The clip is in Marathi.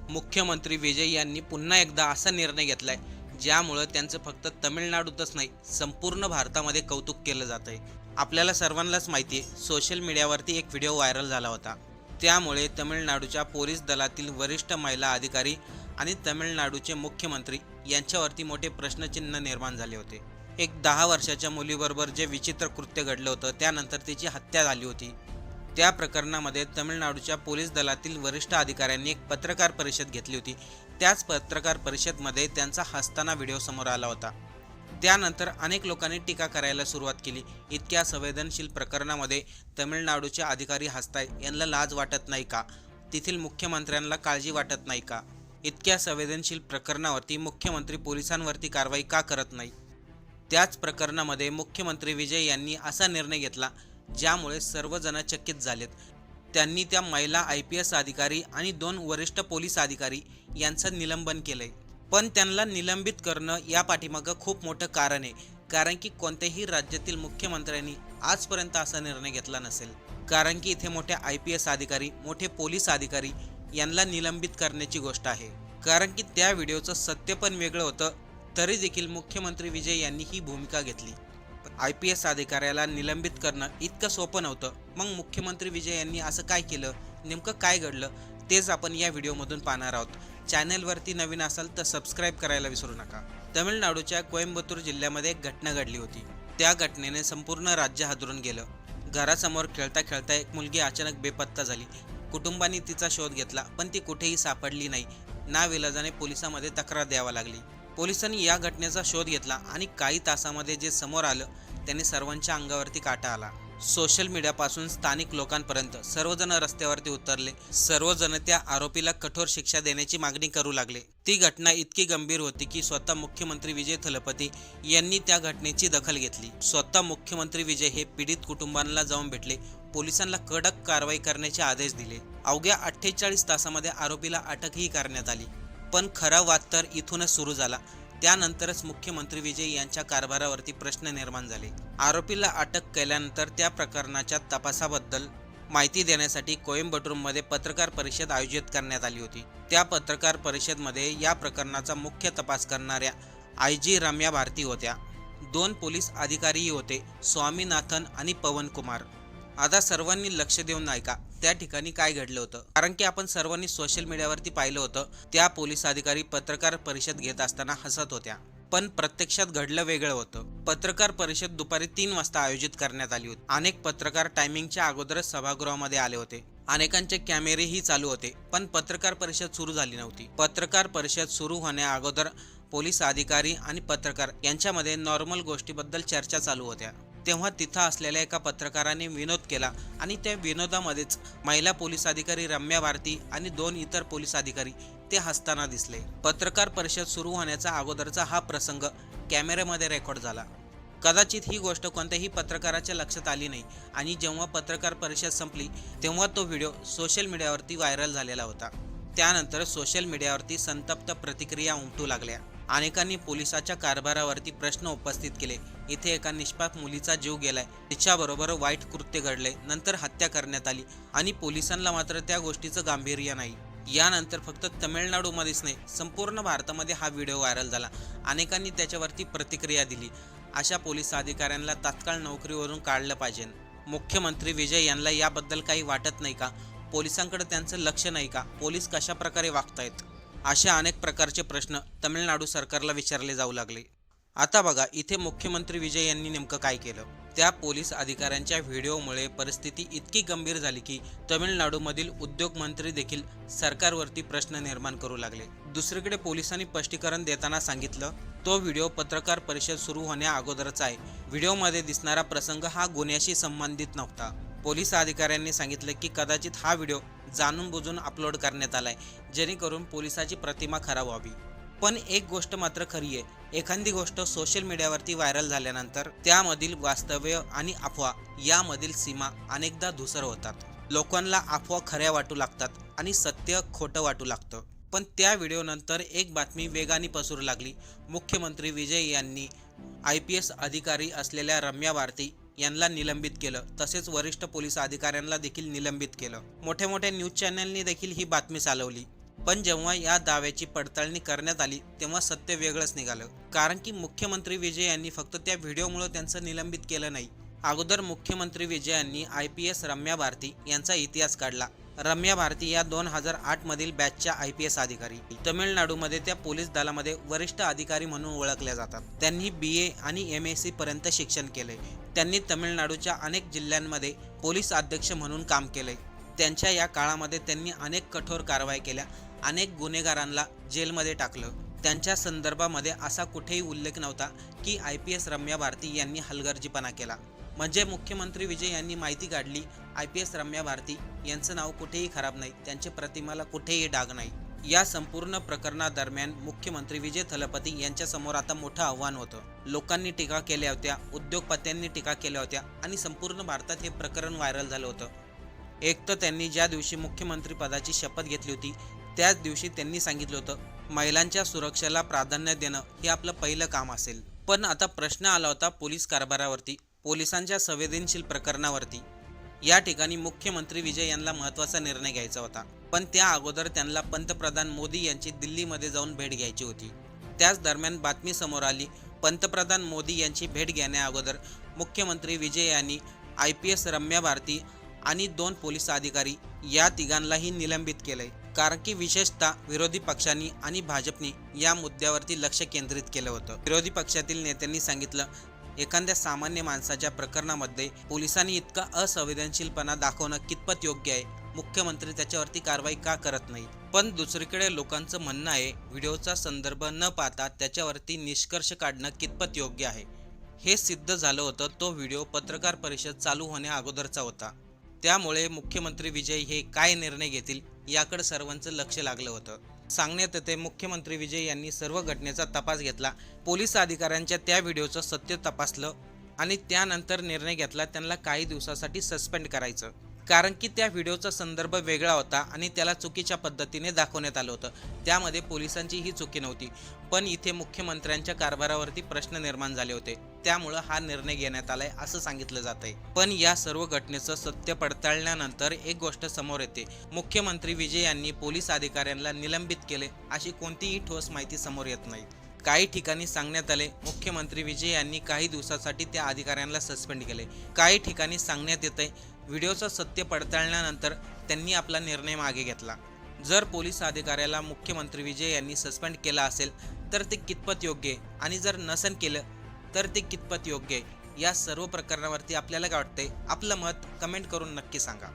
मुख्यमंत्री विजय यांनी पुन्हा एकदा असा निर्णय घेतलाय ज्यामुळे त्यांचं फक्त तमिळनाडूतच नाही संपूर्ण भारतामध्ये कौतुक केलं जात आहे। आपल्याला सर्वांनाच माहिती आहे, सोशल मीडियावरती एक व्हिडिओ व्हायरल झाला होता। त्यामुळे तमिळनाडूच्या पोलीस दलातील वरिष्ठ महिला अधिकारी आणि तमिळनाडूचे मुख्यमंत्री यांच्यावरती मोठे प्रश्नचिन्ह निर्माण झाले होते। एक 10 वर्षाच्या मुलीबरोबर जे विचित्र कृत्य घडलं होतं त्यानंतर तिची हत्या झाली होती। त्या प्रकरणामध्ये तमिळनाडूच्या पोलीस दलातील वरिष्ठ अधिकाऱ्यांनी एक पत्रकार परिषद घेतली होती। त्याच पत्रकार परिषदेमध्ये त्यांचा हसताना व्हिडिओ समोर आला होता। त्यानंतर अनेक लोकांनी टीका करायला सुरुवात केली। इतक्या संवेदनशील प्रकरणामध्ये तमिळनाडूचे अधिकारी हसताय, यांना लाज वाटत नाही का? तेथील मुख्यमंत्र्यांना काळजी वाटत नाही का? इतक्या संवेदनशील प्रकरणावरती मुख्यमंत्री पोलिसांवरती कारवाई का करत नाही? त्याच प्रकरणामध्ये मुख्यमंत्री विजय यांनी असा निर्णय घेतला ज्यामुळे सर्वजण चकित झालेत। त्यांनी त्या महिला IPS अधिकारी आणि 2 वरिष्ठ पोलीस अधिकारी यांचं निलंबन केलंय। पण त्यांना निलंबित करणं या पाठीमागं खूप मोठं कारण आहे, कारण की कोणत्याही राज्यातील मुख्यमंत्र्यांनी आजपर्यंत असा निर्णय घेतला नसेल। कारण की इथे मोठे IPS अधिकारी, मोठे पोलीस अधिकारी यांना निलंबित करण्याची गोष्ट आहे। कारण की त्या व्हिडिओचं सत्य पण वेगळं होतं, तरी देखील मुख्यमंत्री विजय यांनी ही भूमिका घेतली। IPS अधिकाऱ्याला निलंबित करणं इतकं सोपं नव्हतं। मग मुख्यमंत्री विजय यांनी असं काय केलं, नेमकं काय घडलं, तेच आपण या व्हिडिओमधून पाहणार आहोत। चॅनलवरती नवीन असाल तर सबस्क्राईब करायला विसरू नका। तमिळनाडूच्या कोइंबतूर जिल्ह्यामध्ये एक घटना घडली होती। त्या घटनेने संपूर्ण राज्य हादरून गेलं। घरासमोर खेळता खेळता एक मुलगी अचानक बेपत्ता झाली। कुटुंबाने तिचा शोध घेतला, पण ती कुठेही सापडली नाही। नाविलाजाने पोलिसांमध्ये तक्रार द्यावी लागली। पोलिसांनी या घटनेचा शोध घेतला आणि काही तासामध्ये जे समोर आलं त्याने सर्वांच्या अंगावरती काटा आला। सोशल मीडियापासून स्थानिक लोकांपर्यंत सर्वजण रस्त्यावरती उतरले। सर्वजण त्या आरोपीला कठोर शिक्षा देण्याची मागणी करू लागले। ती घटना इतकी गंभीर होती की स्वतः मुख्यमंत्री विजय थलपती यांनी त्या घटनेची दखल घेतली। स्वतः मुख्यमंत्री विजय हे पीडित कुटुंबांना जाऊन भेटले, पोलिसांना कडक कारवाई करण्याचे आदेश दिले। अवघ्या 48 तासामध्ये आरोपीला अटकही करण्यात आली। पण खरा वाद तर इथूनच सुरू झाला। त्यानंतरच मुख्यमंत्री विजय यांच्या कारभारावरती प्रश्न निर्माण झाले। आरोपीला अटक केल्यानंतर त्या प्रकरणाच्या तपासाबद्दल माहिती देण्यासाठी कोइंबतूरमध्ये पत्रकार परिषद आयोजित करण्यात आली होती। त्या पत्रकार परिषदेमध्ये या प्रकरणाचा मुख्य तपास करणाऱ्या IG रम्या भारती होत्या। 2 पोलीस अधिकारीही होते, स्वामीनाथन आणि पवन कुमार। आता सर्वांनी लक्ष देऊन ऐका, त्या ठिकाणी काय घडलं होतं। कारण की आपण सर्वांनी सोशल मीडियावरती पाहिलं होतं, त्या पोलीस अधिकारी पत्रकार परिषद घेत असताना हसत होत्या, पण प्रत्यक्षात घडलं वेगळं होतं। पत्रकार परिषद दुपारी 3 वाजता आयोजित करण्यात आली होती। अनेक पत्रकार टायमिंगच्या अगोदरच सभागृहामध्ये आले होते। अनेकांचे कॅमेरेही चालू होते, पण पत्रकार परिषद सुरू झाली नव्हती। पत्रकार परिषद सुरू होण्या अगोदर पोलीस अधिकारी आणि पत्रकार यांच्यामध्ये नॉर्मल गोष्टीबद्दल चर्चा चालू होत्या। तेव्हा तिथं असलेल्या एका पत्रकाराने विनोद केला आणि त्या विनोदामध्येच महिला पोलीस अधिकारी रम्या भारती आणि 2 इतर पोलीस अधिकारी ते हसताना दिसले। पत्रकार परिषद सुरू होण्याचा अगोदरचा हा प्रसंग कॅमेऱ्यामध्ये रेकॉर्ड झाला। कदाचित ही गोष्ट कोणत्याही पत्रकाराच्या लक्षात आली नाही आणि जेव्हा पत्रकार परिषद संपली तेव्हा तो व्हिडिओ सोशल मीडियावरती व्हायरल झालेला होता। त्यानंतर सोशल मीडियावरती संतप्त प्रतिक्रिया उमटू लागल्या। अनेकांनी पोलिसाच्या कारभारावरती प्रश्न उपस्थित केले। इथे एका निष्पाप मुलीचा जीव गेलाय, तिच्याबरोबर वाईट कृत्य घडले, नंतर हत्या करण्यात आली आणि पोलिसांना मात्र त्या गोष्टीचं गांभीर्य नाही। यानंतर फक्त तमिळनाडूमध्येच नाही, संपूर्ण भारतामध्ये हा व्हिडिओ व्हायरल झाला। अनेकांनी त्याच्यावरती प्रतिक्रिया दिली। अशा पोलीस अधिकाऱ्यांना तात्काळ नोकरीवरून काढलं पाहिजे। मुख्यमंत्री विजय यांना याबद्दल काही वाटत नाही का? पोलिसांकडे त्यांचं लक्ष नाही का? पोलीस कशा प्रकारे वागतायत? अशा अनेक प्रकारचे प्रश्न तमिळनाडू सरकारला विचारले जाऊ लागले। आता बघा, इथे मुख्यमंत्री विजय यांनी नेमकं काय केलं। त्या पोलीस अधिकाऱ्यांच्या व्हिडिओमुळे परिस्थिती इतकी गंभीर झाली की तमिळनाडूमधील उद्योग मंत्री देखील सरकारवरती प्रश्न निर्माण करू लागले। दुसरीकडे पोलिसांनी स्पष्टीकरण देताना सांगितलं, तो व्हिडिओ पत्रकार परिषद सुरू होण्या अगोदरचा आहे। व्हिडिओमध्ये दिसणारा प्रसंग हा गुन्ह्याशी संबंधित नव्हता। पोलीस अधिकाऱ्यांनी सांगितलं की कदाचित हा व्हिडिओ जाणून बुजून अपलोड करण्यात आलाय, जेणेकरून पोलिसाची प्रतिमा खराब व्हावी। पण एक गोष्ट मात्र खरी आहे, एखादी गोष्ट सोशल मीडियावरती व्हायरल झाल्यानंतर त्यामधील वास्तव्य आणि अफवा यामधील सीमा अनेकदा धूसर होतात। लोकांना अफवा खऱ्या वाटू लागतात आणि सत्य खोटं वाटू लागतं। पण त्या व्हिडिओनंतर एक बातमी वेगाने पसरू लागली। मुख्यमंत्री विजय यांनी IPS अधिकारी असलेल्या रम्या भारती यांना निलंबित केलं, तसेच वरिष्ठ पोलीस अधिकाऱ्यांना देखील निलंबित केलं। मोठ्या मोठ्या न्यूज चॅनलनी देखील ही बातमी चालवली। पण जेव्हा या दाव्याची पडताळणी करण्यात आली तेव्हा सत्य वेगळंच निघालं. कारण की मुख्यमंत्री विजय यांनी फक्त त्या व्हिडिओमुळे त्यांचं निलंबित केलं नाही. अगोदर मुख्यमंत्री विजय यांनी IPS रम्या भारती यांचा इतिहास काढला. रम्या भारती या 2008 मधील बॅचच्या IPS अधिकारी. तमिळनाडूमध्ये त्या पोलीस दलामध्ये वरिष्ठ अधिकारी म्हणून ओळखल्या जातात. त्यांनी BA आणि MSc पर्यंत शिक्षण केले. त्यांनी तमिळनाडूच्या अनेक जिल्ह्यांमध्ये पोलीस अध्यक्ष म्हणून काम केले. त्यांच्या या काळामध्ये त्यांनी अनेक कठोर कारवाई केल्या, अनेक गुन्हेगारांना जेलमध्ये टाकलं. त्यांच्या संदर्भामध्ये असा कुठेही उल्लेख नव्हता की IPS रम्या भारती यांनी हलगर्जीपणा केला. म्हणजे मुख्यमंत्री विजय यांनी माहिती काढली, IPS रम्या भारती यांचं नाव कुठेही खराब नाही, त्यांच्या प्रतिमेला कुठेही डाग नाही. या संपूर्ण प्रकरणादरम्यान मुख्यमंत्री विजय थलपती यांच्यासमोर आता मोठं आव्हान होतं. लोकांनी टीका केल्या होत्या, उद्योगपत्यांनी टीका केल्या होत्या आणि संपूर्ण भारतात हे प्रकरण व्हायरल झालं होतं. एक तर त्यांनी ज्या दिवशी मुख्यमंत्री पदाची शपथ घेतली होती त्याच दिवशी त्यांनी सांगितलं होतं, महिलांच्या सुरक्षेला प्राधान्य देणं हे आपलं पहिलं काम असेल. पण आता प्रश्न आला होता पोलीस कारभारावरती, पोलिसांच्या संवेदनशील प्रकरणावरती. या ठिकाणी मुख्यमंत्री विजय यांना महत्त्वाचा निर्णय घ्यायचा होता. पण त्या अगोदर त्यांना पंतप्रधान मोदी यांची दिल्लीमध्ये जाऊन भेट घ्यायची होती. त्याच दरम्यान बातमी समोर आली, पंतप्रधान मोदी यांची भेट घेण्या अगोदर मुख्यमंत्री विजय यांनी IPS रम्या भारती आणि 2 पोलीस अधिकारी या तिघांनाही निलंबित केलंय. कारण की विशेषतः विरोधी पक्षांनी आणि भाजपने या मुद्द्यावरती लक्ष केंद्रित केलं होतं. विरोधी पक्षातील नेत्यांनी सांगितलं, एखाद्या सामान्य माणसाच्या प्रकरणामध्ये पोलिसांनी इतका असंवेदनशीलपणा दाखवणं कितपत योग्य आहे, मुख्यमंत्री त्याच्यावरती कारवाई का करत नाही. पण दुसरीकडे लोकांचं म्हणणं आहे, व्हिडिओचा संदर्भ न पाहता त्याच्यावरती निष्कर्ष काढणं कितपत योग्य आहे. हे सिद्ध झालं होतं. तो व्हिडिओ पत्रकार परिषद चालू होण्या अगोदरचा होता. त्यामुळे मुख्यमंत्री विजय हे काय निर्णय घेतील याकडे सर्वांचं लक्ष लागलं होतं. सांगण्यात येते, मुख्यमंत्री विजय यांनी सर्व घटनेचा तपास घेतला, पोलीस अधिकाऱ्यांच्या त्या व्हिडिओचं सत्य तपासलं आणि त्यानंतर निर्णय घेतला त्यांना काही दिवसासाठी सस्पेंड करायचं. कारण की त्या व्हिडिओचा संदर्भ वेगळा होता आणि त्याला चुकीच्या पद्धतीने दाखवण्यात आलं होतं. त्यामध्ये पोलिसांची ही चुकी नव्हती, पण इथे मुख्यमंत्र्यांच्या कारभारावरती प्रश्न निर्माण झाले होते. त्यामुळं हा निर्णय घेण्यात आलाय असं सांगितलं जात आहे. पण या सर्व घटनेचं सत्य पडताळल्यानंतर एक गोष्ट समोर येते, मुख्यमंत्री विजय यांनी पोलीस अधिकाऱ्यांना निलंबित केले अशी कोणतीही ठोस माहिती समोर येत नाही. काही ठिकाणी सांगण्यात आले, मुख्यमंत्री विजय यांनी काही दिवसासाठी त्या अधिकाऱ्यांना सस्पेंड केले. काही ठिकाणी सांगण्यात येतंय, व्हिडिओचं सत्य पडताळल्यानंतर त्यांनी आपला निर्णय मागे घेतला. जर पोलीस अधिकाऱ्याला मुख्यमंत्री विजय यांनी सस्पेंड केला असेल तर ते कितपत योग्य आहे आणि जर नसेल केलं तर ते कितपत योग्य आहे. या सर्व प्रकरणावरती आपल्याला काय वाटतंय, आपलं मत कमेंट करून नक्की सांगा.